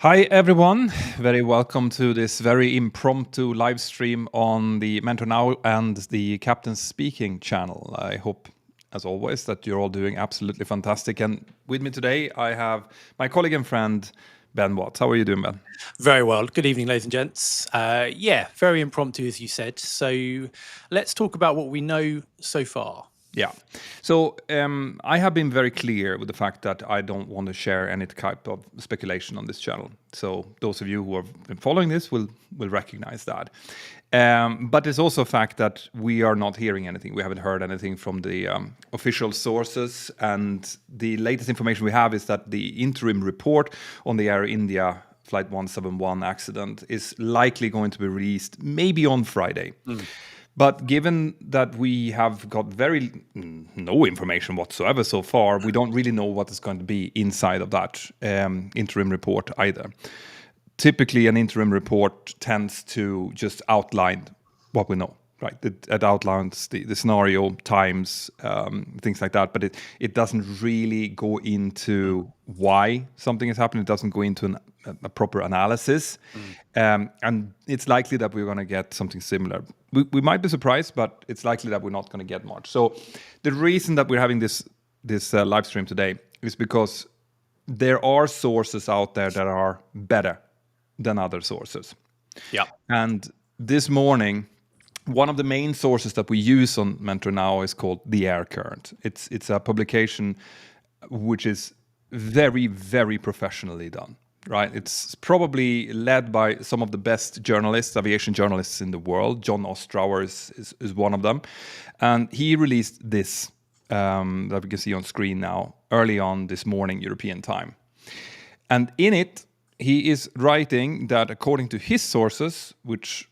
Hi everyone, very welcome to this very impromptu live stream on the Mentor Now and the Captain's Speaking channel. I hope, as always, that you're all doing absolutely fantastic. And with me today, I have my colleague and friend, Ben Watts. How are you doing, Ben? Very well. Good evening, ladies and gents. Yeah, very impromptu, as you said. So let's talk about what we know so far. Yeah. So I have been very clear with the fact that I don't want to share any type of speculation on this channel. So those of you who have been following this will recognize that. But it's also a fact that we are not hearing anything. We haven't heard anything from the official sources. And the latest information we have is that the interim report on the Air India Flight 171 accident is likely going to be released maybe on Friday. But given that we have got no information whatsoever so far, we don't really know what is going to be inside of that interim report either. Typically, an interim report tends to just outline what we know, right? It outlines the scenario, times, things like that, but it doesn't really go into why something is happening. It doesn't go into a proper analysis. And it's likely that we're going to get something similar. We might be surprised, but it's likely that we're not going to get much. So the reason that we're having this live stream today is because there are sources out there that are better than other sources. Yeah. And this morning, one of the main sources that we use on Mentor Now is called The Air Current. It's a publication which is very, very professionally done. Right, it's probably led by some of the best journalists, aviation journalists in the world. John Ostrauer is one of them, and he released this that we can see on screen now early on this morning European time. And in it, he is writing that according to his sources, which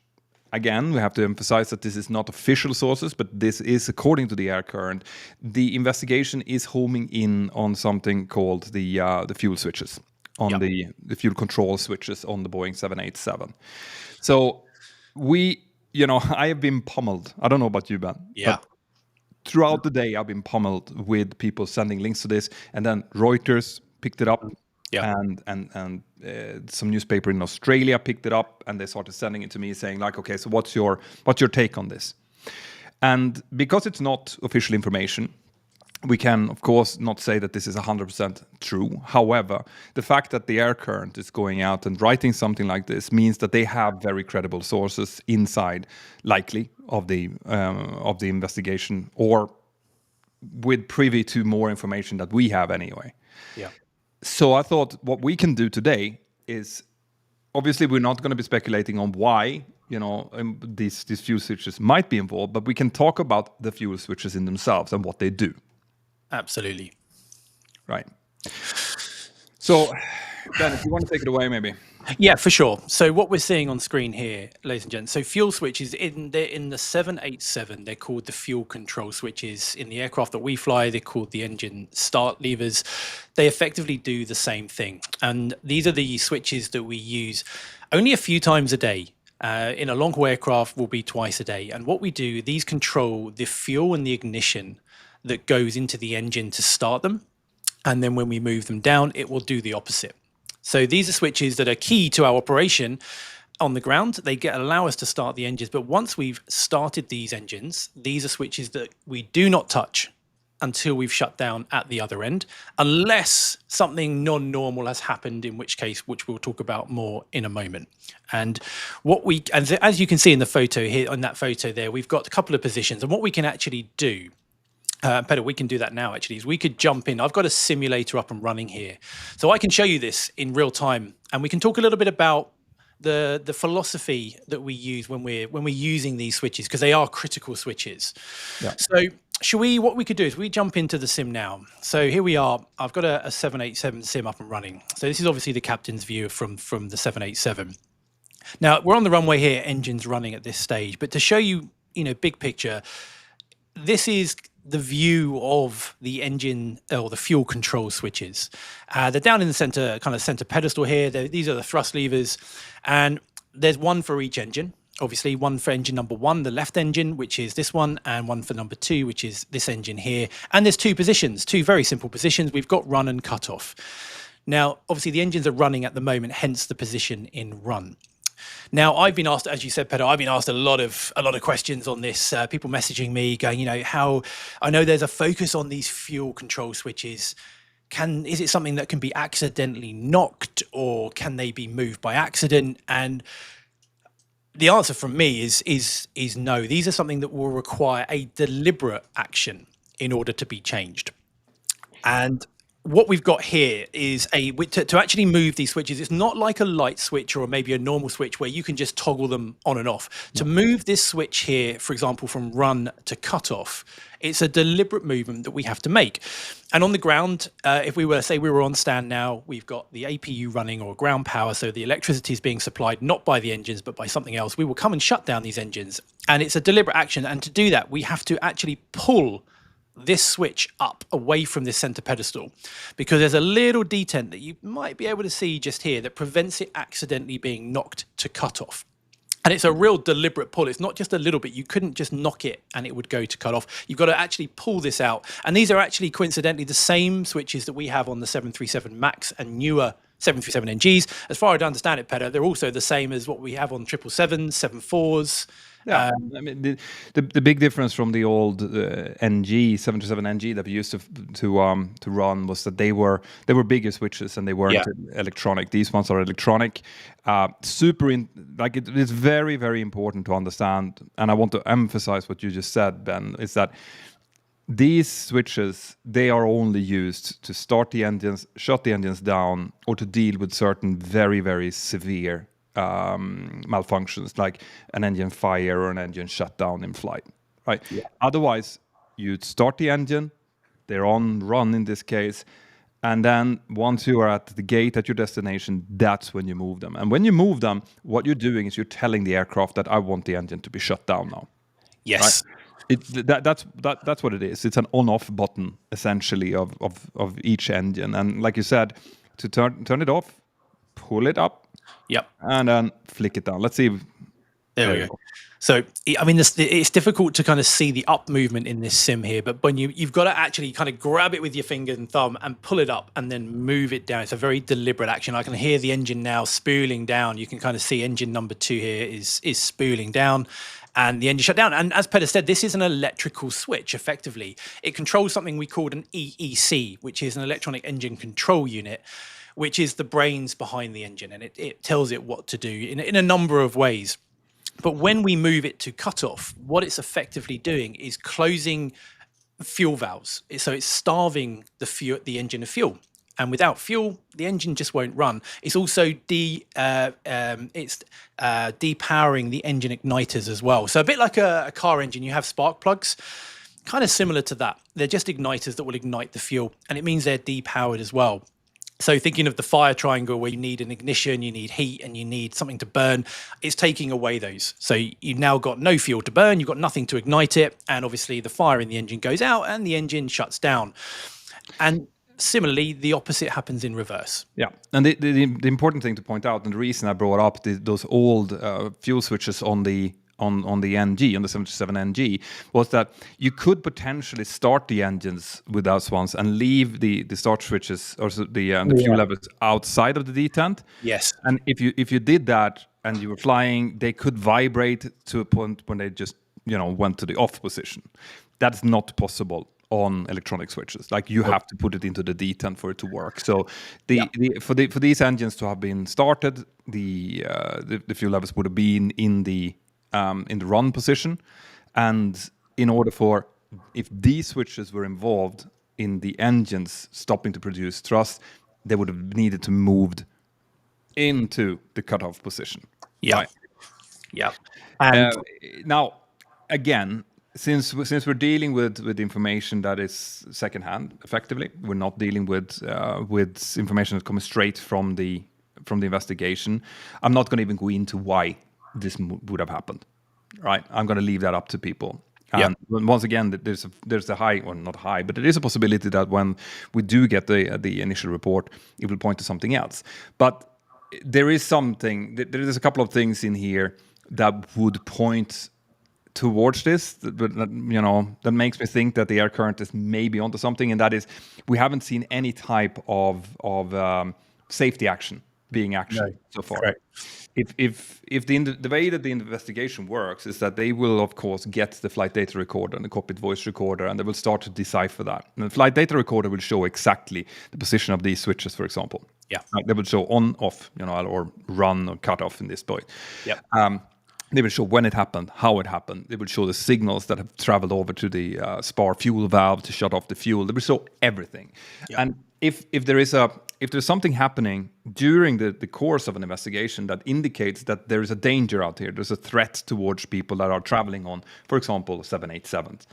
again we have to emphasize that this is not official sources, but this is according to the Air Current, the investigation is homing in on something called the fuel switches. On the fuel control switches on the Boeing 787. So I have been pummeled. I don't know about you, Ben. Yeah. But throughout the day, I've been pummeled with people sending links to this. And then Reuters picked it up. Yeah. And some newspaper in Australia picked it up. And they started sending it to me saying like, okay, so what's your take on this? And because it's not official information, we can, of course, not say that this is 100% true. However, the fact that the Air Current is going out and writing something like this means that they have very credible sources inside, likely, of the investigation, or with privy to more information that we have anyway. Yeah. So I thought what we can do today is, obviously, we're not going to be speculating on why these fuel switches might be involved, but we can talk about the fuel switches in themselves and what they do. Absolutely. Right. So, Ben, if you want to take it away, maybe. Yeah, for sure. So what we're seeing on screen here, ladies and gents, so fuel switches in the 787, they're called the fuel control switches. In the aircraft that we fly, they're called the engine start levers. They effectively do the same thing. And these are the switches that we use only a few times a day. In a long-haul aircraft will be twice a day. And what we do, these control the fuel and the ignition that goes into the engine to start them. And then when we move them down, it will do the opposite. So these are switches that are key to our operation on the ground. They allow us to start the engines. But once we've started these engines, these are switches that we do not touch until we've shut down at the other end, unless something non-normal has happened, in which case, which we'll talk about more in a moment. And as you can see in the photo here, on that photo there, we've got a couple of positions. And what we can actually do, Peter, we can do that now, actually, is we could jump in. I've got a simulator up and running here. So I can show you this in real time. And we can talk a little bit about the philosophy that we use when we're using these switches, because they are critical switches. Yeah. So what we could do is we jump into the sim now. So here we are. I've got a 787 sim up and running. So this is obviously the captain's view from the 787. Now, we're on the runway here, engines running at this stage. But to show you, big picture, this is the view of the engine or the fuel control switches. They're down in the center pedestal here. These are the thrust levers, and there's one for each engine. Obviously, one for engine number one, the left engine, which is this one, and one for number two, which is this engine here. And there's two positions, two very simple positions. We've got run and cut off. Now, obviously, the engines are running at the moment, hence the position in run. Now, I've been asked, as you said, Pedro, I've been asked a lot of questions on this. People messaging me, going, how I know there's a focus on these fuel control switches. Is it something that can be accidentally knocked, or can they be moved by accident? And the answer from me is no. These are something that will require a deliberate action in order to be changed. And what we've got here is to actually move these switches. It's not like a light switch or maybe a normal switch where you can just toggle them on and off. To move this switch here, for example, from run to cutoff, it's a deliberate movement that we have to make. And on the ground, if we were, say we were on stand now, we've got the APU running or ground power. So the electricity is being supplied not by the engines, but by something else. We will come and shut down these engines. And it's a deliberate action. And to do that, we have to actually pull this switch up away from this center pedestal, because there's a little detent that you might be able to see just here that prevents it accidentally being knocked to cutoff. And it's a real deliberate pull. It's not just a little bit. You couldn't just knock it and it would go to cut off. You've got to actually pull this out. And these are actually coincidentally the same switches that we have on the 737 MAX and newer 737 NGs. As far as I understand it, Peter, they're also the same as what we have on 777s, 74s. Yeah, I mean the big difference from the old NG 737 NG that we used to run was that they were bigger switches and they weren't electronic. These ones are electronic. It is very, very important to understand, and I want to emphasize what you just said, Ben, is that these switches, they are only used to start the engines, shut the engines down, or to deal with certain very, very severe malfunctions, like an engine fire or an engine shutdown in flight, right? Yeah. Otherwise, you'd start the engine, they're on run in this case, and then once you are at the gate at your destination, that's when you move them. And when you move them, what you're doing is you're telling the aircraft that I want the engine to be shut down now. Yes. Right? That's what it is. It's an on-off button essentially of each engine, and like you said, to turn it off, pull it up. Yep. And then flick it down. Let's see. There we go. So, I mean, it's difficult to kind of see the up movement in this sim here, but when you've got to actually kind of grab it with your finger and thumb and pull it up and then move it down. It's a very deliberate action. I can hear the engine now spooling down. You can kind of see engine number 2 here is spooling down. And the engine shut down. And as Peter said, this is an electrical switch, effectively. It controls something we called an EEC, which is an electronic engine control unit, which is the brains behind the engine. And it tells it what to do in a number of ways. But when we move it to cutoff, what it's effectively doing is closing fuel valves. So it's starving the engine of fuel. And without fuel, the engine just won't run. It's also depowering the engine igniters as well. So a bit like a car engine, you have spark plugs, kind of similar to that. They're just igniters that will ignite the fuel, and it means they're depowered as well. So thinking of the fire triangle where you need an ignition, you need heat, and you need something to burn, it's taking away those. So you've now got no fuel to burn, you've got nothing to ignite it, and obviously the fire in the engine goes out and the engine shuts down. And similarly, the opposite happens in reverse. Yeah, and the important thing to point out, and the reason I brought up those old fuel switches on the NG, on the 737 NG, was that you could potentially start the engines with those ones and leave the start switches or the fuel levels outside of the detent. Yes. And if you did that and you were flying, they could vibrate to a point when they just went to the off position. That's not possible on electronic switches. Like you have to put it into the detent for it to work. So for these engines to have been started, the fuel levels would have been in the run position, and in order for, if these switches were involved in the engines stopping to produce thrust, they would have needed to moved into the cutoff position. Yeah, right? Yeah. And now, again, since we're dealing with information that is secondhand, effectively, we're not dealing with information that comes straight from the investigation. I'm not going to even go into why this would have happened, right? I'm going to leave that up to people. And once again, there's a high, or not high, but there is a possibility that when we do get the initial report, it will point to something else. But there is a couple of things in here that would point towards this, that makes me think that the air current is maybe onto something, and that is we haven't seen any type of safety action being action so far. Correct. If the way that the investigation works is that they will of course get the flight data recorder and the cockpit voice recorder, and they will start to decipher that. And the flight data recorder will show exactly the position of these switches, for example. Yeah. Like they will show on, off, or run or cut off in this point. Yeah. They will show when it happened, how it happened. They will show the signals that have traveled over to the spar fuel valve to shut off the fuel. They will show everything. Yeah. And if there's something happening during the course of an investigation that indicates that there is a danger out here, there's a threat towards people that are traveling on, for example, 787s,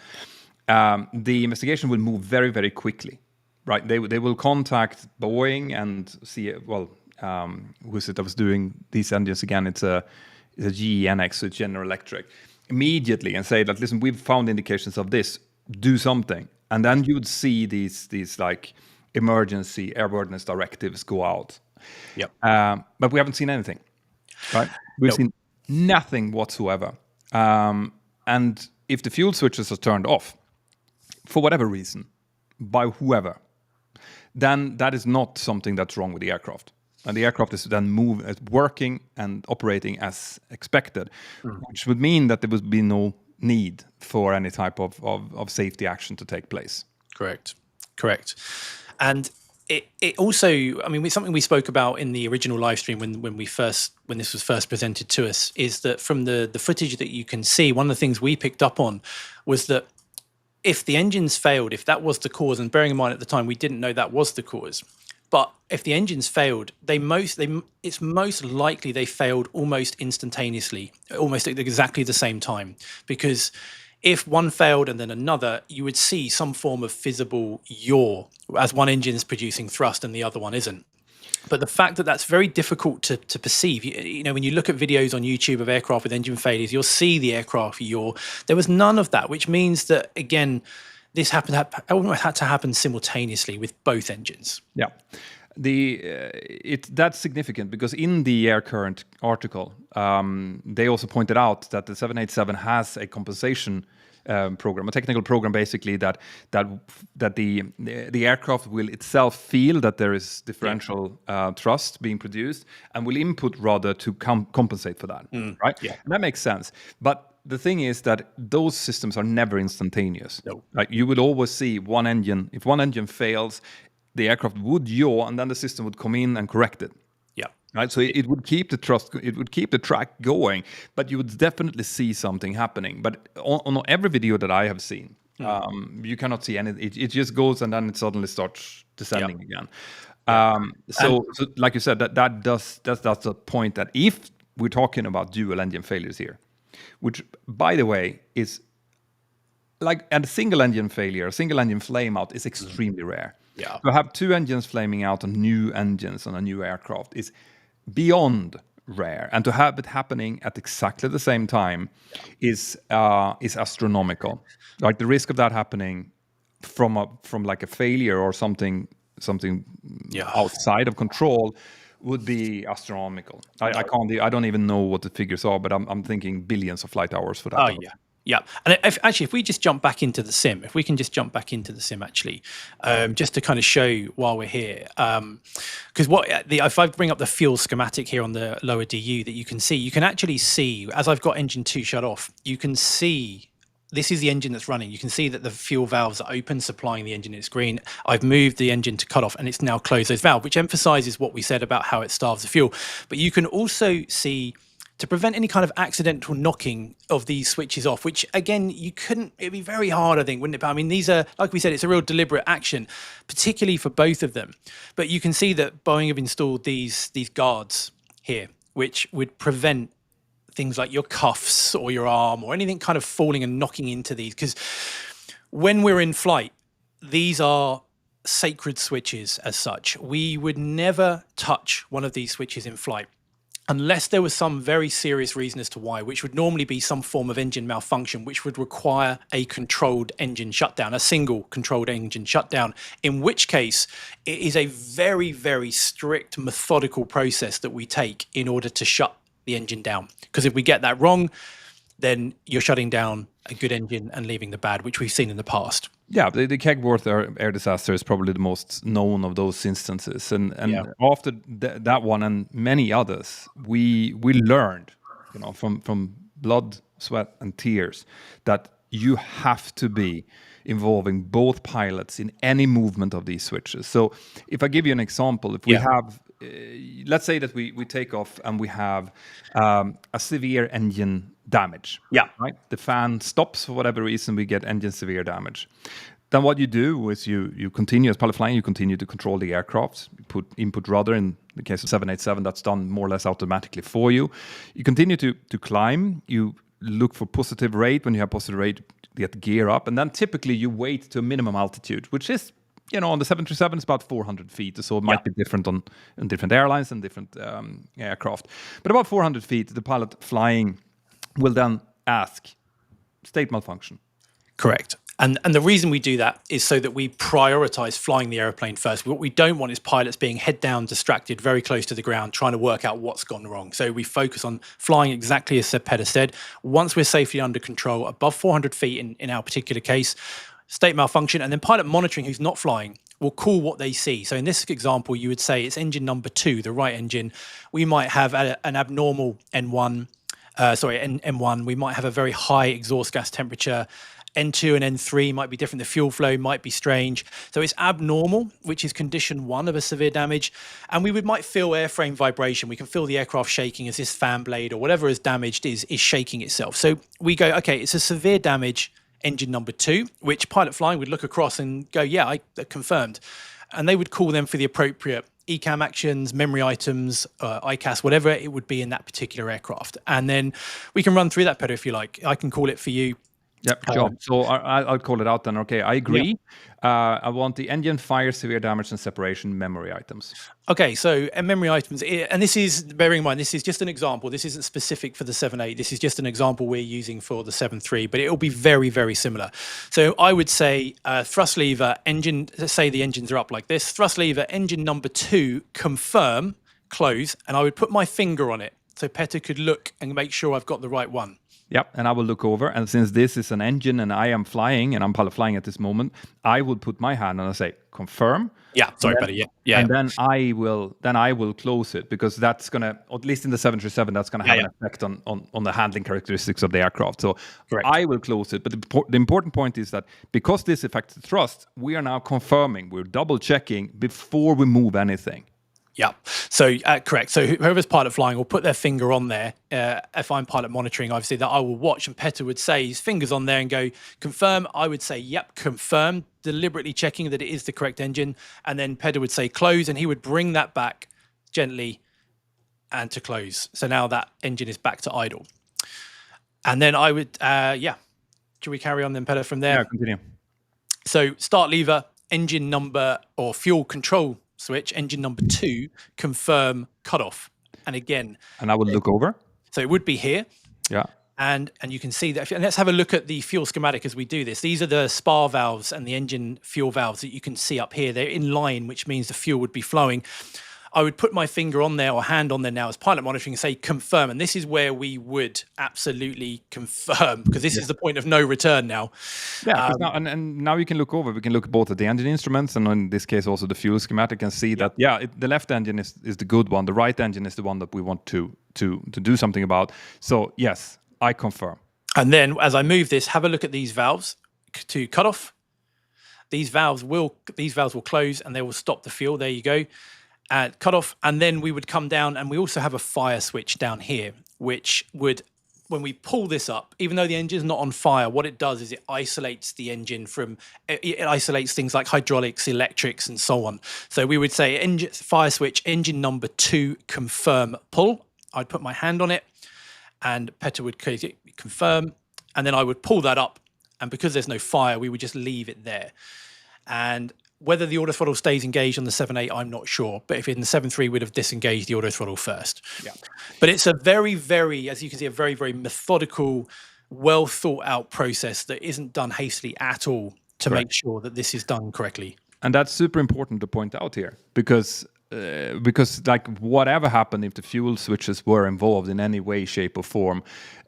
the investigation will move very, very quickly, right? They will contact Boeing and see, who is it that was doing these engines again? It's a GENX, so it's General Electric, immediately, and say that, listen, we've found indications of this, do something. And then you would see these like emergency airworthiness directives go out. Yep. But we haven't seen anything, right? We've seen nothing whatsoever. And if the fuel switches are turned off, for whatever reason, by whoever, then that is not something that's wrong with the aircraft. And the aircraft is then working and operating as expected, which would mean that there would be no need for any type of safety action to take place. Correct. And it also, I mean, it's something we spoke about in the original live stream when this was first presented to us, is that from the footage that you can see, one of the things we picked up on was that if the engines failed, if that was the cause, and bearing in mind at the time we didn't know that was the cause, but if the engines failed, it's most likely they failed almost instantaneously, almost at exactly the same time. Because if one failed and then another, you would see some form of visible yaw, as one engine is producing thrust and the other one isn't. But the fact that that's very difficult to perceive, when you look at videos on YouTube of aircraft with engine failures, you'll see the aircraft yaw. There was none of that, which means that, again, this had to happen simultaneously with both engines. Yeah, that's significant because in the Air Current article, they also pointed out that the 787 has a compensation program, a technical program, basically that the aircraft will itself feel that there is differential thrust being produced and will input rather to compensate for that, right? Yeah, and that makes sense, but the thing is that those systems are never instantaneous. No. Like you would always see one engine. If one engine fails, the aircraft would yaw, and then the system would come in and correct it. Yeah. Right. So it would keep the thrust. It would keep the track going, but you would definitely see something happening. But on every video that I have seen, you cannot see anything. It just goes, and then it suddenly starts descending again. So like you said, that's the point, that if we're talking about dual engine failures here, which, by the way, is like a single engine failure, a single engine flame out is extremely rare. Yeah. To have two engines flaming out on new engines on a new aircraft is beyond rare, and to have it happening at exactly the same time is astronomical. Like the risk of that happening from like a failure or something outside of control would be astronomical. I don't even know what the figures are, but I'm thinking billions of flight hours for that. Oh yeah. Yeah, and if we just jump back into the sim, actually, just to kind of show while we're here, because if I bring up the fuel schematic here on the lower DU, that you can actually see, as I've got engine 2 shut off, you can see this is the engine that's running. You can see that the fuel valves are open, supplying the engine. It's green. I've moved the engine to cut off, and it's now closed those valves, which emphasizes what we said about how it starves the fuel. But you can also see, to prevent any kind of accidental knocking of these switches off, which again, it'd be very hard, I think, wouldn't it? But I mean, these are, like we said, it's a real deliberate action, particularly for both of them. But you can see that Boeing have installed these guards here, which would prevent things like your cuffs or your arm or anything kind of falling and knocking into these. Because when we're in flight, these are sacred switches as such. We would never touch one of these switches in flight, unless there was some very serious reason as to why, which would normally be some form of engine malfunction, which would require a controlled engine shutdown, a single controlled engine shutdown, in which case it is a very, very strict methodical process that we take in order to shut the engine down. Because if we get that wrong, then you're shutting down a good engine and leaving the bad, which we've seen in the past. Yeah, the Kegworth air disaster is probably the most known of those instances, and Yeah. after that one and many others, we learned, from blood, sweat, and tears, that you have to be involving both pilots in any movement of these switches. So, if I give you an example, if we have, let's say that we take off and we have a severe engine damage. Yeah. Right? The fan stops for whatever reason, we get engine severe damage. Then what you do is you continue, as pilot flying, you continue to control the aircraft. You put input rudder, in the case of 787, that's done more or less automatically for you. You continue to climb. You look for positive rate. When you have positive rate, you get the gear up. And then typically you wait to a minimum altitude, which is, on the 737, it's about 400 feet. So it might be different on different airlines and different aircraft. But about 400 feet, the pilot flying will then ask, state malfunction. Correct. And the reason we do that is so that we prioritize flying the airplane first. What we don't want is pilots being head down, distracted, very close to the ground, trying to work out what's gone wrong. So we focus on flying exactly as Petter said. Once we're safely under control, above 400 feet in our particular case, state malfunction, and then pilot monitoring, who's not flying, will call what they see. So in this example, you would say it's engine number 2, the right engine. We might have an abnormal N1. N1. We might have a very high exhaust gas temperature. N2 and N3 might be different. The fuel flow might be strange. So it's abnormal, which is condition 1 of a severe damage. And we might feel airframe vibration. We can feel the aircraft shaking as this fan blade or whatever is damaged is shaking itself. So we go, okay, it's a severe damage, engine number 2, which pilot flying would look across and go, yeah, I confirmed. And they would call them for the appropriate ECAM actions, memory items, ICAS, whatever it would be in that particular aircraft. And then we can run through that, Petter, if you like. I can call it for you. Yep, sure. So I'll call it out then. Okay, I agree. I want the engine, fire, severe damage, and separation memory items. Okay, so memory items, and this is, bearing in mind, this is just an example. This isn't specific for the 7.8. This is just an example we're using for the 7.3, but it'll be very, very similar. So I would say thrust lever, engine, let's say the engines are up like this. Thrust lever, engine number 2, confirm, close, and I would put my finger on it so Petter could look and make sure I've got the right one. Yep, and I will look over, and since this is an engine and I am flying, and I'm pilot flying at this moment, I will put my hand and I say confirm. Yeah, sorry, Petter. Yeah. And then I will close it, because that's gonna, at least in the 737, that's gonna have an effect on the handling characteristics of the aircraft. So correct. I will close it. But the important point is that because this affects the thrust, we are now confirming, we're double checking before we move anything. Yeah, so correct. So whoever's pilot flying will put their finger on there. If I'm pilot monitoring, obviously that I will watch, and Petter would say his finger's on there and go, confirm. I would say, yep, confirm, deliberately checking that it is the correct engine. And then Petter would say close, and he would bring that back gently and to close. So now that engine is back to idle. And then I would, should we carry on then, Petter, from there? Yeah, continue. So start lever, engine number or fuel control switch, engine number 2, confirm cutoff. And again, and I would look over. So it would be here. Yeah. And you can see that. And let's have a look at the fuel schematic as we do this. These are the spar valves and the engine fuel valves that you can see up here. They're in line, which means the fuel would be flowing. I would put my finger on there or hand on there now as pilot monitoring and say confirm. And this is where we would absolutely confirm, because this is the point of no return now. Yeah, now, and now you can look over. We can look both at the engine instruments and in this case also the fuel schematic and see that, the left engine is the good one. The right engine is the one that we want to do something about. So yes, I confirm. And then as I move this, have a look at these valves to cut off. These valves will close and they will stop the fuel. There you go. Cut off, and then we would come down, and we also have a fire switch down here, which would, when we pull this up, even though the engine is not on fire, what it does is it isolates the engine from, it isolates things like hydraulics, electrics, and so on. So we would say fire switch, engine number 2, confirm, pull. I'd put my hand on it, and Petter would confirm, and then I would pull that up, and because there's no fire, we would just leave it there. And whether the auto throttle stays engaged on the 7.8, I'm not sure. But if in the 7.3, we'd have disengaged the auto throttle first. Yeah. But it's a very, very, as you can see, a very, very methodical, well thought out process that isn't done hastily at all to make sure that this is done correctly. And that's super important to point out here, because like whatever happened, if the fuel switches were involved in any way, shape or form,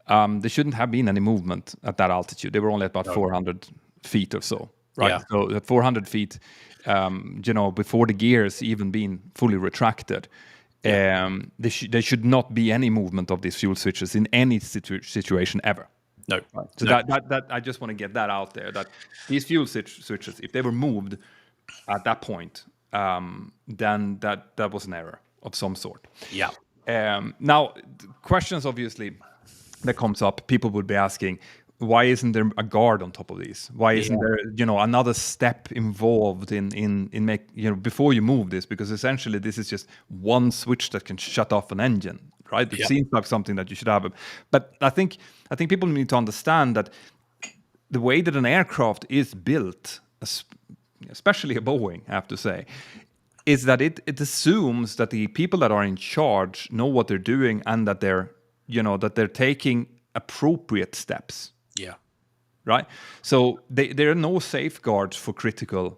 there shouldn't have been any movement at that altitude. They were only at about 400 feet or so, right? Yeah. So at 400 feet, before the gears even being fully retracted, there should not be any movement of these fuel switches in any situation ever. No. Right. So No. that I just want to get that out there, that these fuel switches, if they were moved at that point, then that was an error of some sort. Yeah. Now, questions obviously that comes up, people would be asking, why isn't there a guard on top of these? Why isn't there, another step involved in before you move this? Because essentially this is just one switch that can shut off an engine, right? It seems like something that you should have. But I think people need to understand that the way that an aircraft is built, especially a Boeing, I have to say, is that it assumes that the people that are in charge know what they're doing and that they're taking appropriate steps. Yeah. Right. So there are no safeguards for critical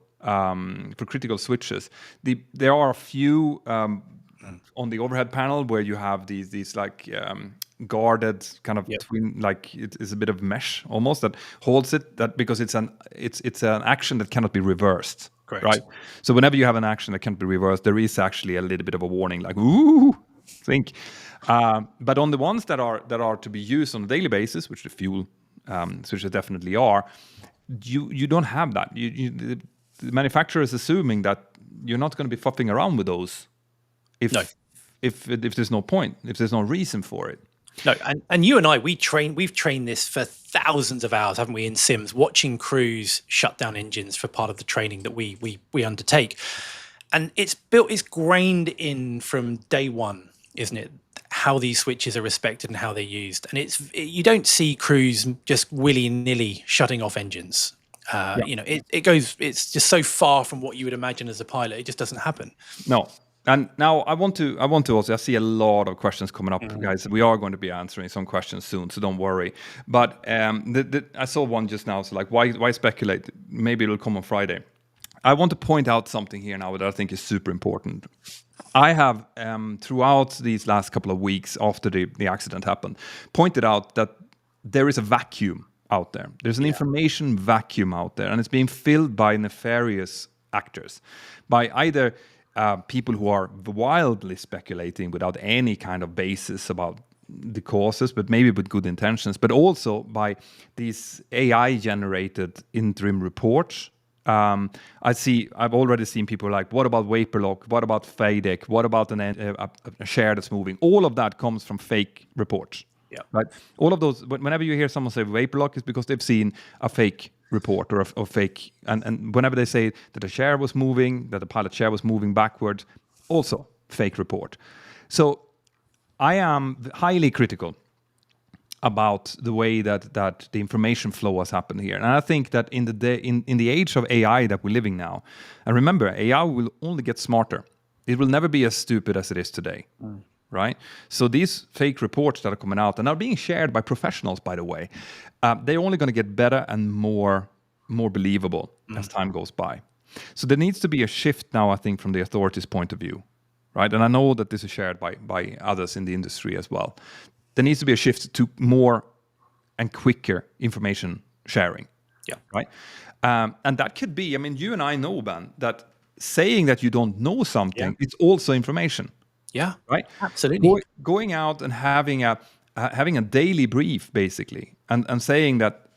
switches. There are a few on the overhead panel where you have these like guarded kind of between, like it is a bit of mesh almost that holds it, that because it's an action that cannot be reversed. Correct. Right. So whenever you have an action that can't be reversed, there is actually a little bit of a warning, like ooh, think. But on the ones that are to be used on a daily basis, which the fuel switches definitely are, you don't have that. The manufacturer is assuming that you're not going to be fuffing around with those if there's no point, if there's no reason for it. No, and you and I, we've trained this for thousands of hours, haven't we, in sims, watching crews shut down engines for part of the training that we undertake. And it's grained in from day one, isn't it? How these switches are respected and how they're used. And you don't see crews just willy-nilly shutting off engines. It's just so far from what you would imagine as a pilot. It just doesn't happen. No. And now I want to also, I see a lot of questions coming up, guys. We are going to be answering some questions soon, so don't worry. But I saw one just now. So like, why speculate? Maybe it'll come on Friday. I want to point out something here now that I think is super important. I have, throughout these last couple of weeks after the accident happened, pointed out that there is a vacuum out there. There's an information vacuum out there, and it's being filled by nefarious actors, by either people who are wildly speculating without any kind of basis about the causes, but maybe with good intentions, but also by these AI-generated interim reports. I've already seen people like, what about vapor lock? What about FADEC? What about a share that's moving? All of that comes from fake reports. Yeah. Right. All of those. Whenever you hear someone say vapor lock, is because they've seen a fake report or a fake. And whenever they say that a share was moving, that the pilot share was moving backwards, also fake report. So I am highly critical about the way that the information flow has happened here. And I think that in the age of AI that we're living now, and remember, AI will only get smarter. It will never be as stupid as it is today, right? So these fake reports that are coming out and are being shared by professionals, by the way, they're only going to get better and more believable as time goes by. So there needs to be a shift now, I think, from the authorities' point of view, right? And I know that this is shared by others in the industry as well. There needs to be a shift to more and quicker information sharing. Yeah. Right. And that could be, I mean, you and I know, Ben, that saying that you don't know something, it's also information. Yeah. Right. Absolutely. Going out and having a daily brief, basically, and saying that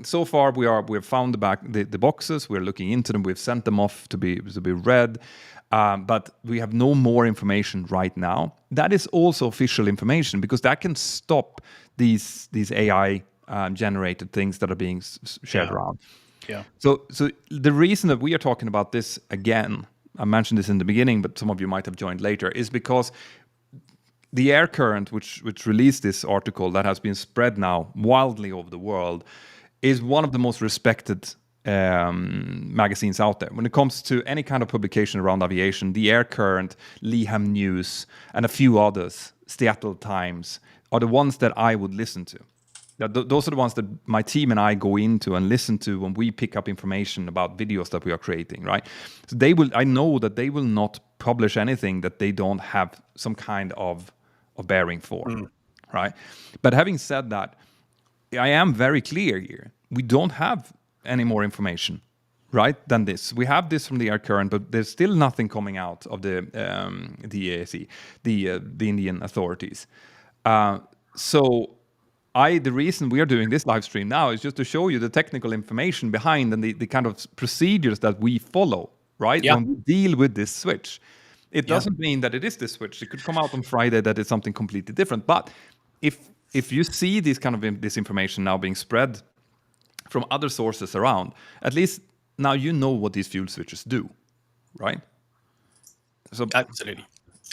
so far we've found the boxes, we're looking into them, we've sent them off to be read. But we have no more information right now. That is also official information, because that can stop these AI generated things that are being shared around. Yeah. So the reason that we are talking about this again, I mentioned this in the beginning, but some of you might have joined later, is because the Air Current, which released this article that has been spread now wildly over the world, is one of the most respected magazines out there. When it comes to any kind of publication around aviation, the Air Current, Leham News, and a few others, Seattle Times, are the ones that I would listen to. Those are the ones that my team and I go into and listen to when we pick up information about videos that we are creating, right? So I know that they will not publish anything that they don't have some kind of bearing for, right? But having said that, I am very clear here. We don't have any more information, right, than this. We have this from the air current, but there's still nothing coming out of the EAC, the Indian authorities. So the reason we are doing this live stream now is just to show you the technical information behind and the kind of procedures that we follow, right? Yeah. When we deal with this switch. It doesn't mean that it is this switch. It could come out on Friday that it's something completely different. But if you see this kind of this information now being spread from other sources around, at least now you know what these fuel switches do, right? So Absolutely.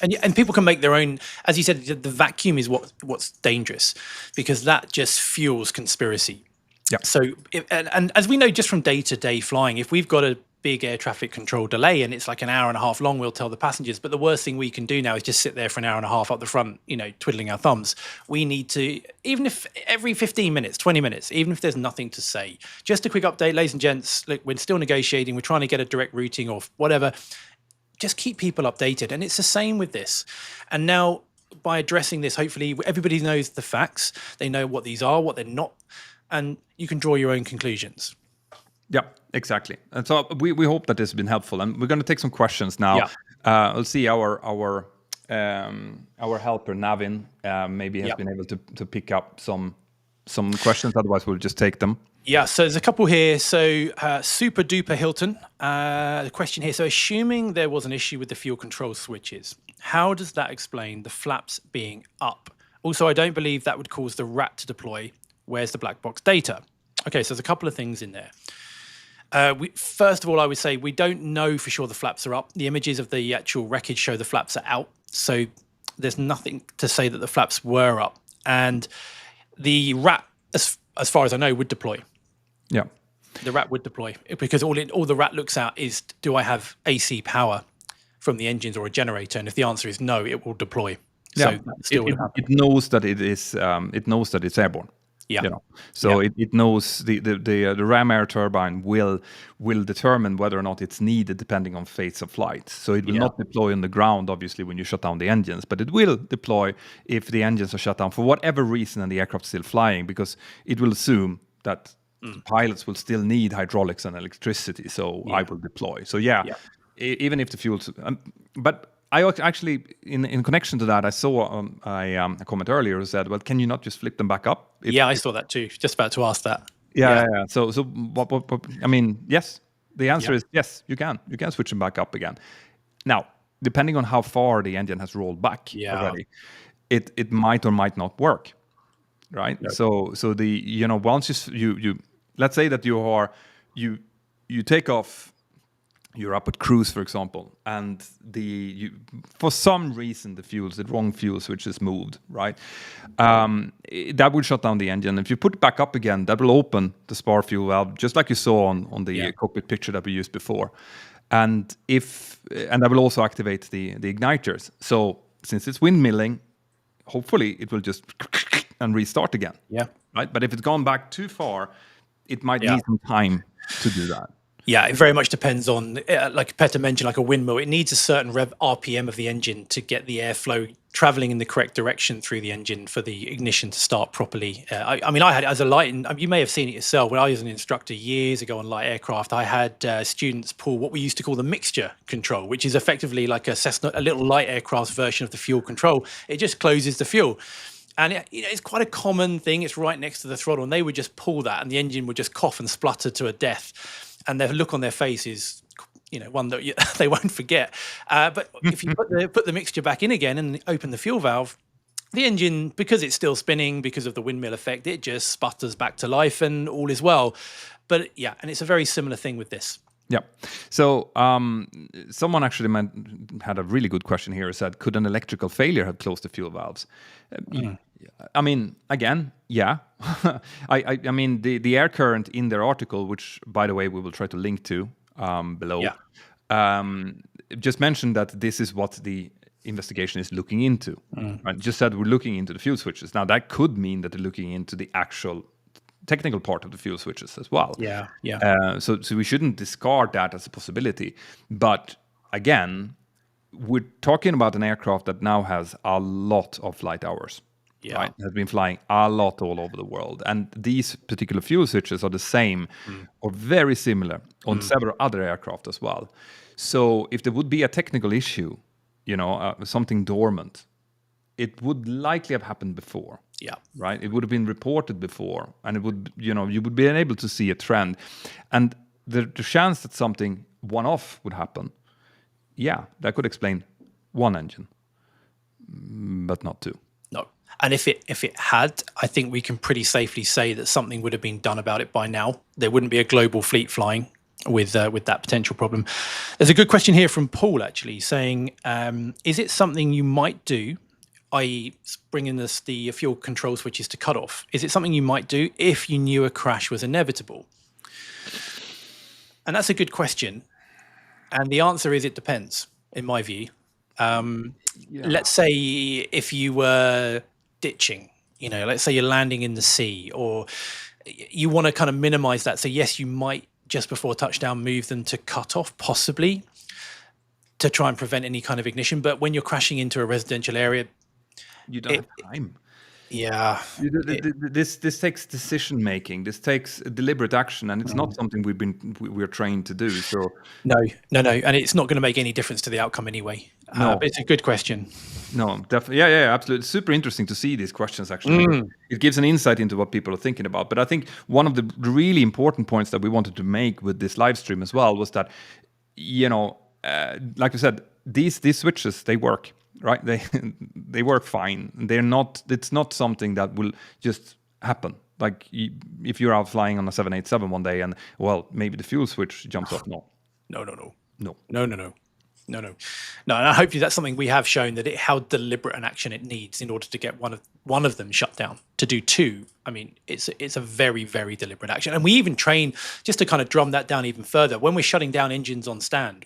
And people can make their own, as you said, the vacuum is what's dangerous, because that just fuels conspiracy. Yeah. So, and as we know just from day-to-day flying, if we've got a big air traffic control delay and it's like an hour and a half long, we'll tell the passengers. But the worst thing we can do now is just sit there for an hour and a half up the front, twiddling our thumbs. We need to, even if every 15 minutes, 20 minutes, even if there's nothing to say, just a quick update, ladies and gents, look, we're still negotiating. We're trying to get a direct routing or whatever. Just keep people updated. And it's the same with this. And now by addressing this, hopefully everybody knows the facts. They know what these are, what they're not, and you can draw your own conclusions. Yeah, exactly. And so we hope that this has been helpful. And we're going to take some questions now. Yeah. We'll see our helper, Navin, maybe has been able to pick up some questions. Otherwise, we'll just take them. Yeah, so there's a couple here. So Super Duper Hilton, the question here. So assuming there was an issue with the fuel control switches, how does that explain the flaps being up? Also, I don't believe that would cause the RAT to deploy. Where's the black box data? Okay, so there's a couple of things in there. First of all, I would say we don't know for sure the flaps are up. The images of the actual wreckage show the flaps are out. So there's nothing to say that the flaps were up. And the RAT, as far as I know, would deploy. Yeah. The RAT would deploy because all the RAT looks at is, do I have AC power from the engines or a generator? And if the answer is no, it will deploy. Yeah. So it knows that it is. It knows that it's airborne. Yeah. So it knows the ram air turbine will determine whether or not it's needed depending on phase of flight. So it will not deploy on the ground, obviously, when you shut down the engines, but it will deploy if the engines are shut down for whatever reason and the aircraft is still flying, because it will assume that pilots will still need hydraulics and electricity. So I will deploy. So even if the fuel's, but I actually, in connection to that, I saw a comment earlier who said, "Well, can you not just flip them back up?" I saw that too. Just about to ask that. Yeah. So what? I mean, yes. The answer is yes. You can switch them back up again. Now, depending on how far the engine has rolled back already, it might or might not work, right? Yep. So the once you let's say that you take off. You're up at cruise, for example, and for some reason the wrong fuel switch is moved, right? That would shut down the engine. If you put it back up again, that will open the spar fuel valve, just like you saw on the cockpit picture that we used before, and that will also activate the igniters. So since it's windmilling, hopefully it will just and restart again. Yeah. Right. But if it's gone back too far, it might need some time to do that. Yeah, it very much depends on, like Petter mentioned, like a windmill. It needs a certain RPM of the engine to get the airflow traveling in the correct direction through the engine for the ignition to start properly. I mean, I had as a light, and you may have seen it yourself. When I was an instructor years ago on light aircraft, I had students pull what we used to call the mixture control, which is effectively like a little light aircraft version of the fuel control. It just closes the fuel. And it's quite a common thing. It's right next to the throttle, and they would just pull that, and the engine would just cough and splutter to a death. And their look on their face is, one that they won't forget. But if you put the mixture back in again and open the fuel valve, the engine, because it's still spinning because of the windmill effect, it just sputters back to life, and all is well. But and it's a very similar thing with this. Yeah. So someone actually had a really good question here. Said, could an electrical failure have closed the fuel valves? I mean, again, yeah. I mean, the air current in their article, which, by the way, we will try to link to below, just mentioned that this is what the investigation is looking into. Right? Just said we're looking into the fuel switches. Now, that could mean that they're looking into the actual technical part of the fuel switches as well. So we shouldn't discard that as a possibility. But again, we're talking about an aircraft that now has a lot of flight hours, Yeah. right? Has been flying a lot all over the world. And these particular fuel switches are the same or very similar on several other aircraft as well. So if there would be a technical issue, something dormant, it would likely have happened before. Yeah. Right? It would have been reported before, and it would, you would be able to see a trend. And the chance that something one-off would happen, that could explain one engine, but not two. No. And if it had, I think we can pretty safely say that something would have been done about it by now. There wouldn't be a global fleet flying with that potential problem. There's a good question here from Paul, actually, saying, is it something you might do, i.e. bringing the fuel control switches to cut off? Is it something you might do if you knew a crash was inevitable? And that's a good question. And the answer is it depends, in my view. Let's say if you were ditching, let's say you're landing in the sea, or you want to kind of minimize that. So yes, you might just before touchdown move them to cut off, possibly to try and prevent any kind of ignition. But when you're crashing into a residential area, you don't have time. Yeah. This takes decision making. This takes deliberate action, and it's not something we're trained to do. So no, and it's not going to make any difference to the outcome anyway. But it's a good question. No, definitely, yeah, absolutely. It's super interesting to see these questions. Actually, it gives an insight into what people are thinking about. But I think one of the really important points that we wanted to make with this live stream as well was that, like I said, these switches, they work. Right, they work fine. It's not something that will just happen. Like if you're out flying on a 787 one day and maybe the fuel switch jumps off. No. And hopefully that's something we have shown, that how deliberate an action it needs in order to get one of them shut down. To do two, I mean, it's a very, very deliberate action. And we even train, just to kind of drum that down even further, when we're shutting down engines on stand,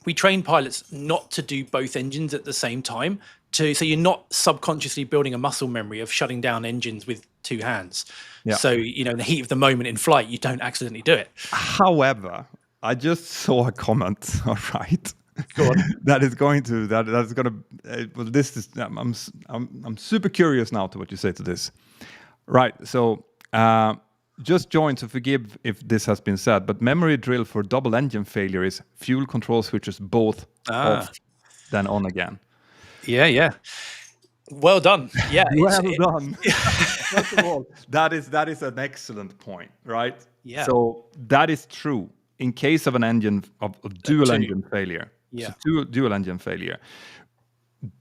we train pilots not to do both engines at the same time, so you're not subconsciously building a muscle memory of shutting down engines with two hands. Yeah. So, in the heat of the moment in flight, you don't accidentally do it. However, I just saw a comment, all right, go on. that's going to, this is, I'm super curious now to what you say to this. Right, so, just join, so forgive if this has been said, but memory drill for double engine failure is fuel control switches both off, then on again. Yeah. Well done. Yeah. Well done. First of all, that is an excellent point, right? Yeah. So that is true in case of an engine of dual engine failure. Yeah. So dual engine failure.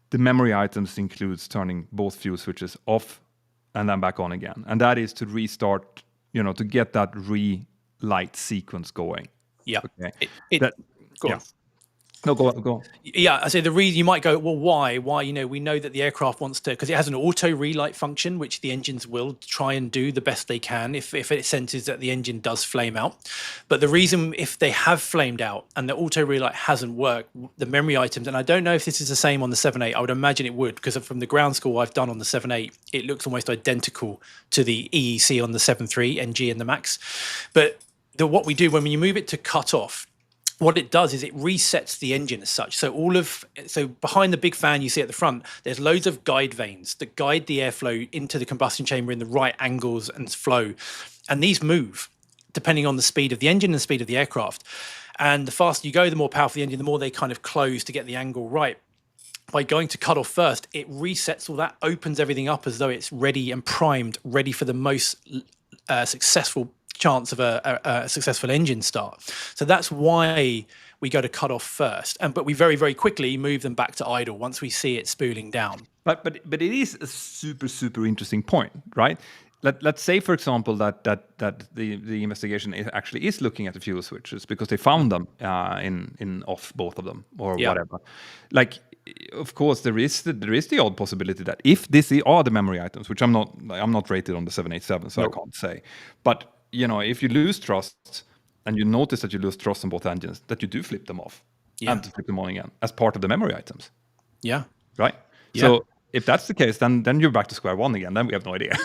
The memory items includes turning both fuel switches off and then back on again, and that is to restart. To get that relight sequence going. Yeah. Okay. Go on. No, go on. Yeah, I say the reason you might go, well, why? Why? We know that the aircraft wants to, because it has an auto relight function, which the engines will try and do the best they can if it senses that the engine does flame out. But the reason, if they have flamed out and the auto relight hasn't worked, the memory items, and I don't know if this is the same on the 7.8, I would imagine it would, because from the ground school I've done on the 7.8, it looks almost identical to the EEC on the 7.3, NG and the MAX. But what we do when you move it to cut off, what it does is it resets the engine as such. So behind the big fan you see at the front, there's loads of guide vanes that guide the airflow into the combustion chamber in the right angles and flow. And these move depending on the speed of the engine and the speed of the aircraft. And the faster you go, the more powerful the engine, the more they kind of close to get the angle right. By going to cut off first, it resets all that, opens everything up as though it's ready and primed, ready for the most successful chance of a successful engine start. So that's why we go to cut off first, but we very, very quickly move them back to idle once we see it spooling down. But it is a super interesting point, right? Let's say, for example, that the investigation actually is looking at the fuel switches because they found them in off both of them or whatever. Like, of course, there is the odd possibility that if these are the memory items, which I'm not rated on the 787, so I can't say, but if you lose thrust and you notice that you lose thrust on both engines, that you do flip them off and to flip them on again as part of the memory items. Yeah. Right? Yeah. So if that's the case, then you're back to square one again. Then we have no idea.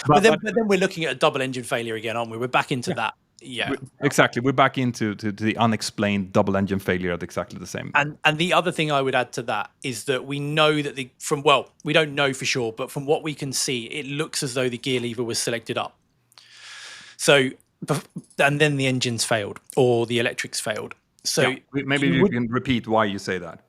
But then we're looking at a double engine failure again, aren't we? We're back into that. Yeah. Exactly. We're back into to the unexplained double engine failure at exactly the same. And the other thing I would add to that is that we know that we don't know for sure, but from what we can see, it looks as though the gear lever was selected up. So, and then the engines failed or the electrics failed. So maybe you can repeat why you say that.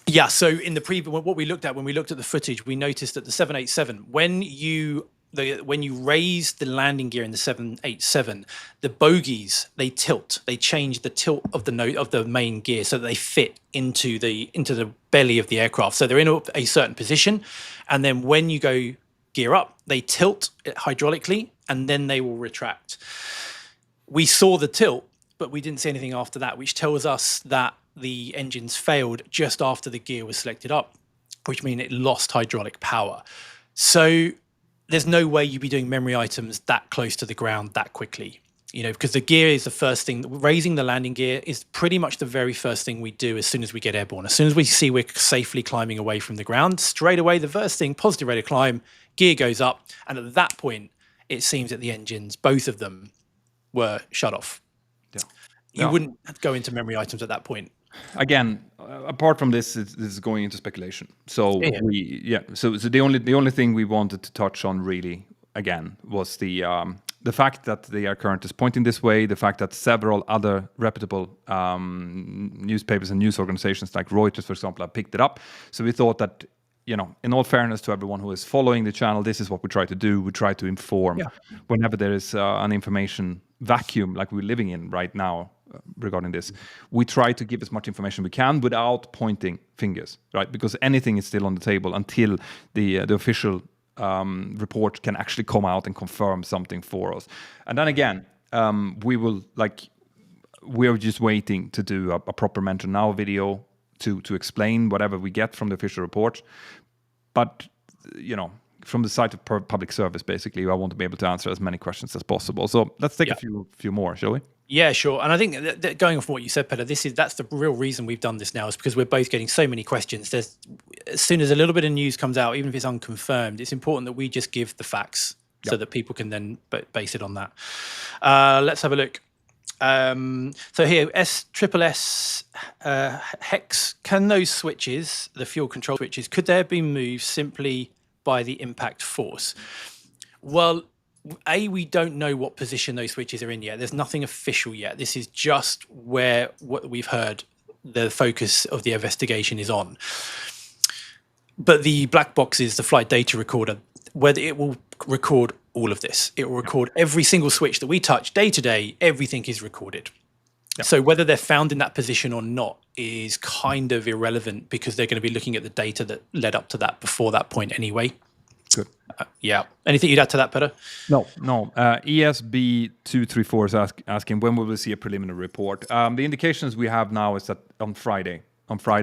Yeah. So in the what we looked at when we looked at the footage, we noticed that the 787, when you raise the landing gear in the 787, the bogies, they tilt. They change the tilt of the main gear so that they fit into the belly of the aircraft. So they're in a certain position, and then when you go gear up, they tilt hydraulically, and then they will retract. We saw the tilt, but we didn't see anything after that, which tells us that the engines failed just after the gear was selected up, which means it lost hydraulic power. So there's no way you'd be doing memory items that close to the ground that quickly, because the gear is the first thing. Raising the landing gear is pretty much the very first thing we do as soon as we get airborne. As soon as we see we're safely climbing away from the ground, straight away, the first thing, positive rate of climb, gear goes up. And at that point, it seems that the engines, both of them, were shut off. Yeah. You wouldn't go into memory items at that point. Again, apart from this is going into speculation. So so the only thing we wanted to touch on really again was the fact that the air current is pointing this way, the fact that several other reputable newspapers and news organizations like Reuters, for example, have picked it up. So we thought that, in all fairness to everyone who is following the channel, this is what we try to do. We try to inform whenever there is an information vacuum like we're living in right now regarding this. We try to give as much information we can without pointing fingers, right? Because anything is still on the table until the official report can actually come out and confirm something for us. And then again, we're just waiting to do a proper mention now video to explain whatever we get from the official report. But, from the side of public service, basically, I want to be able to answer as many questions as possible. So let's take a few more, shall we? Yeah, sure. And I think that going off from what you said, Peter, that's the real reason we've done this now, is because we're both getting so many questions. As soon as a little bit of news comes out, even if it's unconfirmed, it's important that we just give the facts so that people can then base it on that. Let's have a look. So here, SSS Hex, can those switches, the fuel control switches, could they have been moved simply by the impact force? Well, we don't know what position those switches are in yet. There's nothing official yet. This is just what we've heard the focus of the investigation is on. But the black box is the flight data recorder, whether it will record all of this. It will record every single switch that we touch day to day. Everything is recorded. Yeah. So whether they're found in that position or not is kind of irrelevant, because they're going to be looking at the data that led up to that before that point anyway. Good. Anything you'd add to that, Peter? No. ESB234 is asking, when will we see a preliminary report? The indications we have now is that on Friday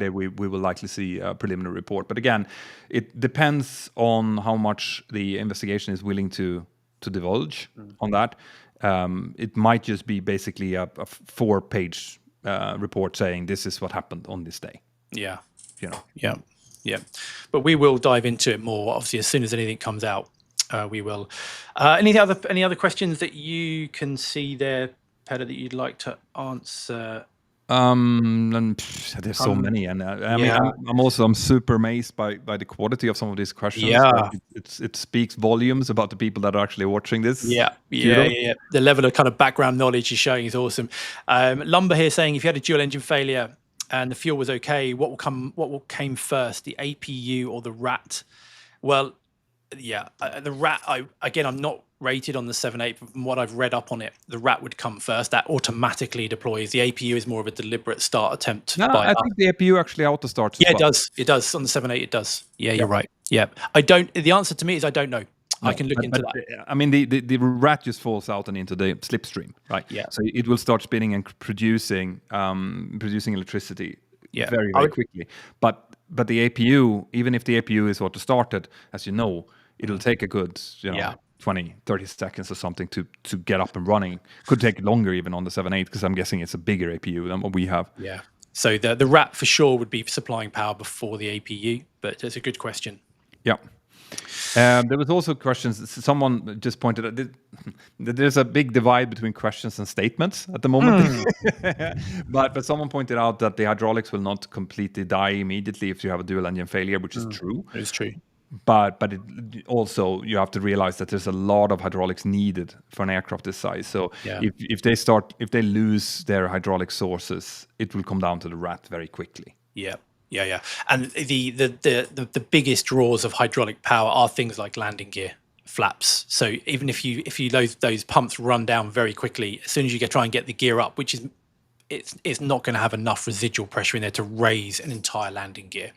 we will likely see a preliminary report. But again, it depends on how much the investigation is willing to divulge on that. It might just be basically a 4-page report saying this is what happened on this day. Yeah. Yeah. But we will dive into it more, obviously, as soon as anything comes out. We will. Any other questions that you can see there, Peter, that you'd like to answer? There's so many, and I'm super amazed by the quality of some of these questions. Yeah, it speaks volumes about the people that are actually watching this. Yeah. The level of kind of background knowledge you're showing is awesome. Lumber here saying, if you had a dual engine failure and the fuel was okay, what came first, the APU or the RAT? Well, the RAT. I'm not rated on the 7.8, but from what I've read up on it, the RAT would come first. That automatically deploys. The APU is more of a deliberate start attempt. I think the APU actually auto starts. Yeah, it does. It does on the 7.8. It does. Yeah, you're right. Yeah, I don't. The answer to me is I don't know. I can look into that. I mean, the RAT just falls out and into the slipstream, right? Yeah. So it will start spinning and producing electricity very quickly. But the APU, even if the APU is auto started, as you know, it'll take a good 20, 30 seconds or something to get up and running. Could take longer even on the 7.8, because I'm guessing it's a bigger APU than what we have. Yeah. So the RAT for sure would be supplying power before the APU, but it's a good question. Yeah. There was also questions. Someone just pointed out that there's a big divide between questions and statements at the moment. But someone pointed out that the hydraulics will not completely die immediately if you have a dual engine failure, which is true. It's true. But it also, you have to realize that there's a lot of hydraulics needed for an aircraft this size. So if they lose their hydraulic sources, it will come down to the RAT very quickly. Yeah. And the biggest draws of hydraulic power are things like landing gear, flaps. So even if you those pumps run down very quickly, as soon as you try and get the gear up, which is it's not going to have enough residual pressure in there to raise an entire landing gear.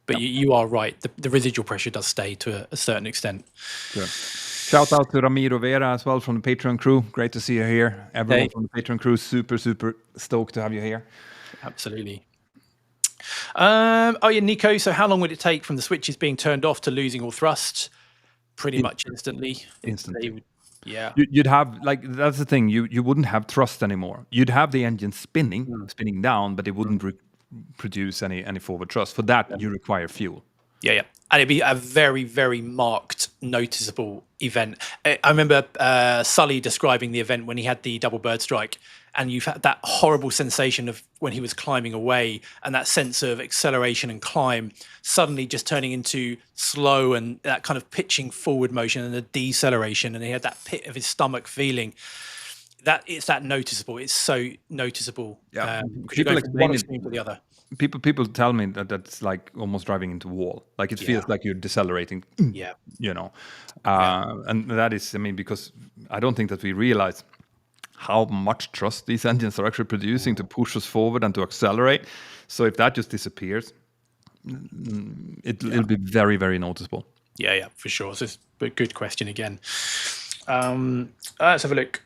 But you are right. The residual pressure does stay to a certain extent. Good. Shout out to Ramiro Vera as well from the Patreon crew. Great to see you here. Everyone from the Patreon crew, super stoked to have you here. Absolutely. Nico, so how long would it take from the switches being turned off to losing all thrust? Pretty much instantly. Yeah. You'd have, that's the thing, you wouldn't have thrust anymore. You'd have the engine spinning down, but it wouldn't produce any forward thrust. For that, you require fuel. Yeah. And it'd be a very, very marked, noticeable event. I remember Sully describing the event when he had the double bird strike, and you've had that horrible sensation of when he was climbing away, and that sense of acceleration and climb suddenly just turning into slow and that kind of pitching forward motion and the deceleration, and he had that pit of his stomach feeling. That it's that noticeable. It's so noticeable. Yeah, people explain one extreme to the other. People tell me that that's like almost driving into a wall. Like it feels like you're decelerating. Yeah, and that is, because I don't think that we realize how much thrust these engines are actually producing to push us forward and to accelerate. So if that just disappears, it'll be very, very noticeable. Yeah, for sure. So it's a good question again. Let's have a look.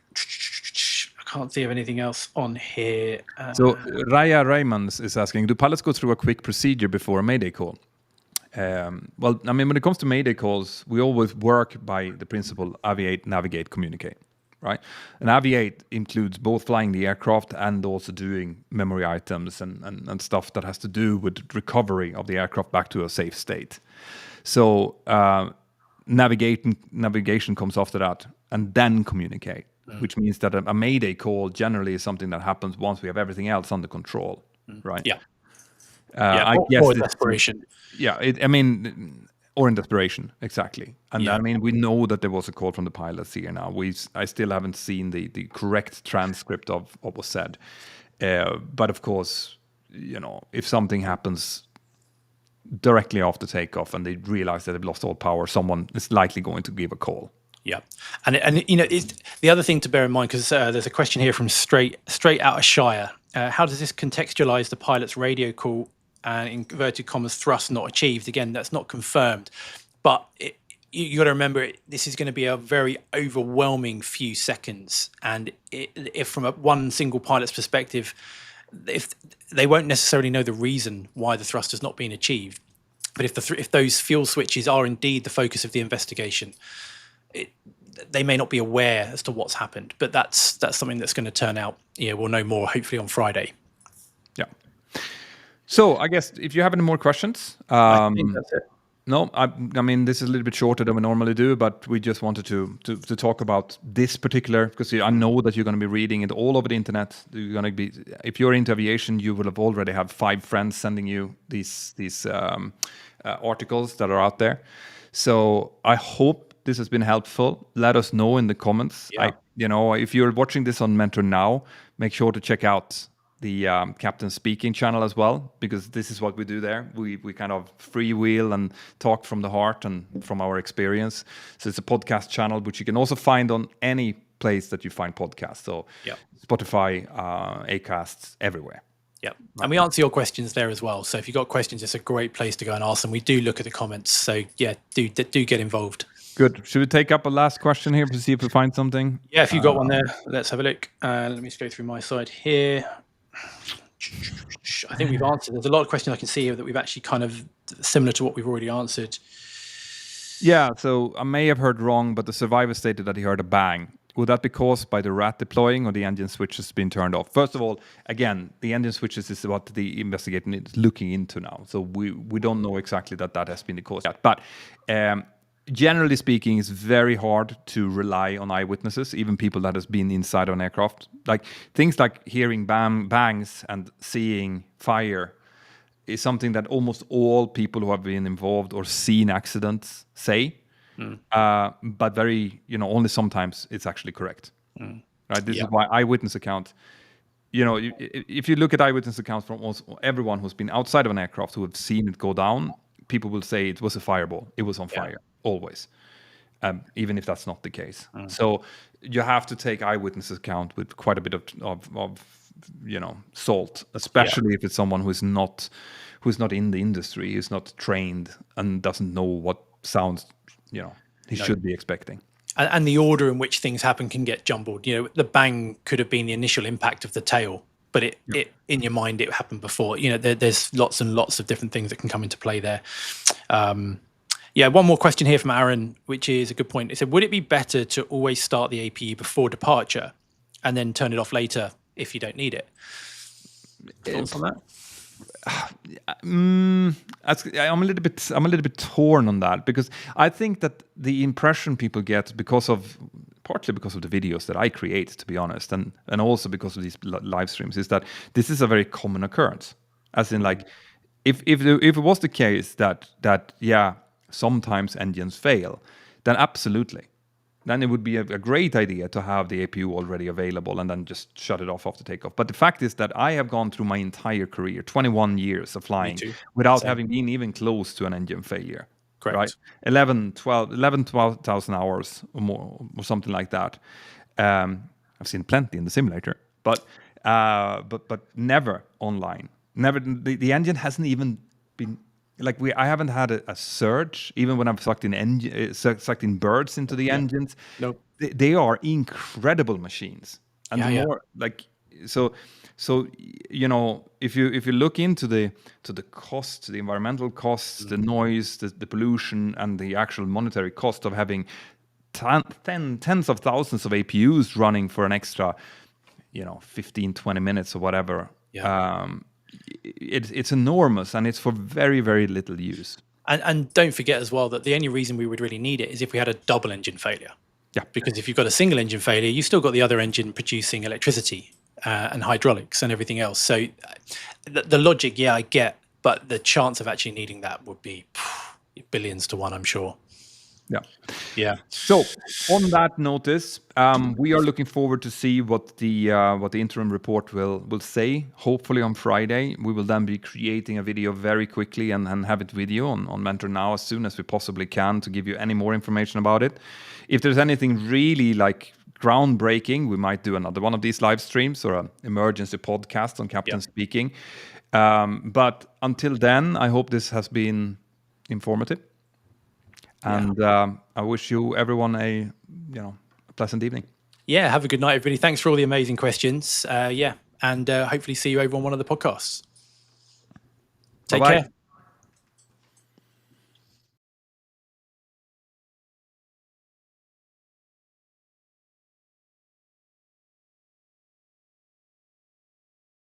I can't think of anything else on here. So Raya Raymonds is asking, do pilots go through a quick procedure before a Mayday call? Well, when it comes to Mayday calls, we always work by the principle aviate, navigate, communicate. Right, and aviate includes both flying the aircraft and also doing memory items and stuff that has to do with recovery of the aircraft back to a safe state. So navigation comes after that, and then communicate, which means that a Mayday call generally is something that happens once we have everything else under control. Right? Yeah. I guess or desperation. Yeah, or in desperation, exactly. And we know that there was a call from the pilots here now. I still haven't seen the correct transcript of what was said. But of course, if something happens directly after takeoff and they realize that they've lost all power, someone is likely going to give a call. Yeah, and the other thing to bear in mind, because there's a question here from straight out of Shire. How does this contextualize the pilot's radio call and inverted commas thrust not achieved? Again, that's not confirmed, but you got to remember this is going to be a very overwhelming few seconds, and if from one single pilot's perspective, if they won't necessarily know the reason why the thrust has not been achieved, but if those fuel switches are indeed the focus of the investigation, they may not be aware as to what's happened. But that's something that's going to turn out. We'll know more hopefully on Friday. Yeah. So I guess if you have any more questions, I think that's it. No, this is a little bit shorter than we normally do, but we just wanted to talk about this particular, because I know that you're going to be reading it all over the internet. You're going to be, if you're into aviation, you will have already have 5 friends sending you these articles that are out there. So I hope this has been helpful. Let us know in the comments. Yeah. If you're watching this on Mentor Now, make sure to check out the Captain Speaking channel as well, because this is what we do there. We kind of freewheel and talk from the heart and from our experience. So it's a podcast channel, which you can also find on any place that you find podcasts. So Spotify, Acasts, everywhere. Yeah, and we answer your questions there as well. So if you've got questions, it's a great place to go and ask them. We do look at the comments. So do get involved. Good. Should we take up a last question here to see if we find something? Yeah, if you've got one there, let's have a look. Let me just go through my side here. I think we've answered. There's a lot of questions I can see here that we've actually kind of similar to what we've already answered. Yeah, so I may have heard wrong, but the survivor stated that he heard a bang. Would that be caused by the RAT deploying or the engine switches being turned off? First of all, again, the engine switches is what the investigator is looking into now. So we don't know exactly that has been the cause yet. But generally speaking, it's very hard to rely on eyewitnesses, even people that has been inside of an aircraft. Like things like hearing bangs and seeing fire is something that almost all people who have been involved or seen accidents say. But very, only sometimes it's actually correct. Right? This is why eyewitness account. If you look at eyewitness accounts from almost everyone who's been outside of an aircraft who have seen it go down, people will say it was a fireball. It was on fire, always, even if that's not the case. So you have to take eyewitness account with quite a bit of salt, especially if it's someone who's not in the industry, who's not trained, and doesn't know what sounds he should be expecting. And the order in which things happen can get jumbled. The bang could have been the initial impact of the tail, but it in your mind it happened before. There's lots and lots of different things that can come into play there. One more question here from Aaron, which is a good point. It said, would it be better to always start the APU before departure and then turn it off later if you don't need it? Thoughts on that? I'm a little bit torn on that, because I think that the impression people get partly because of the videos that I create, to be honest, and also because of these live streams, is that this is a very common occurrence. As in, like, if it was the case that sometimes engines fail, then absolutely. Then it would be a great idea to have the APU already available and then just shut it off after takeoff. But the fact is that I have gone through my entire career, 21 years of flying, without having been even close to an engine failure. Correct. Right? 12,000 hours or more, or something like that. I've seen plenty in the simulator, but never online. Never. The engine hasn't even been. Like I haven't had a surge, even when I've sucked in birds into the engines. Nope. They are incredible machines, and more like so. If you look into the cost, the environmental costs, the noise, the pollution, and the actual monetary cost of having tens of thousands of APUs running for an extra, 15, 20 minutes or whatever. It's enormous, and it's for very, very little use. And don't forget as well that the only reason we would really need it is if we had a double engine failure. Yeah. Because if you've got a single engine failure, you've still got the other engine producing electricity and hydraulics and everything else. So the logic, I get, but the chance of actually needing that would be billions to one, I'm sure. Yeah. So on that notice, we are looking forward to see what the interim report will say. Hopefully on Friday, we will then be creating a video very quickly and have it with you on Mentor Now as soon as we possibly can, to give you any more information about it. If there's anything really like groundbreaking, we might do another one of these live streams or an emergency podcast on Captain Speaking. But until then, I hope this has been informative. And I wish everyone a pleasant evening. Yeah, have a good night, everybody. Thanks for all the amazing questions. And hopefully see you over on one of the podcasts. Take care.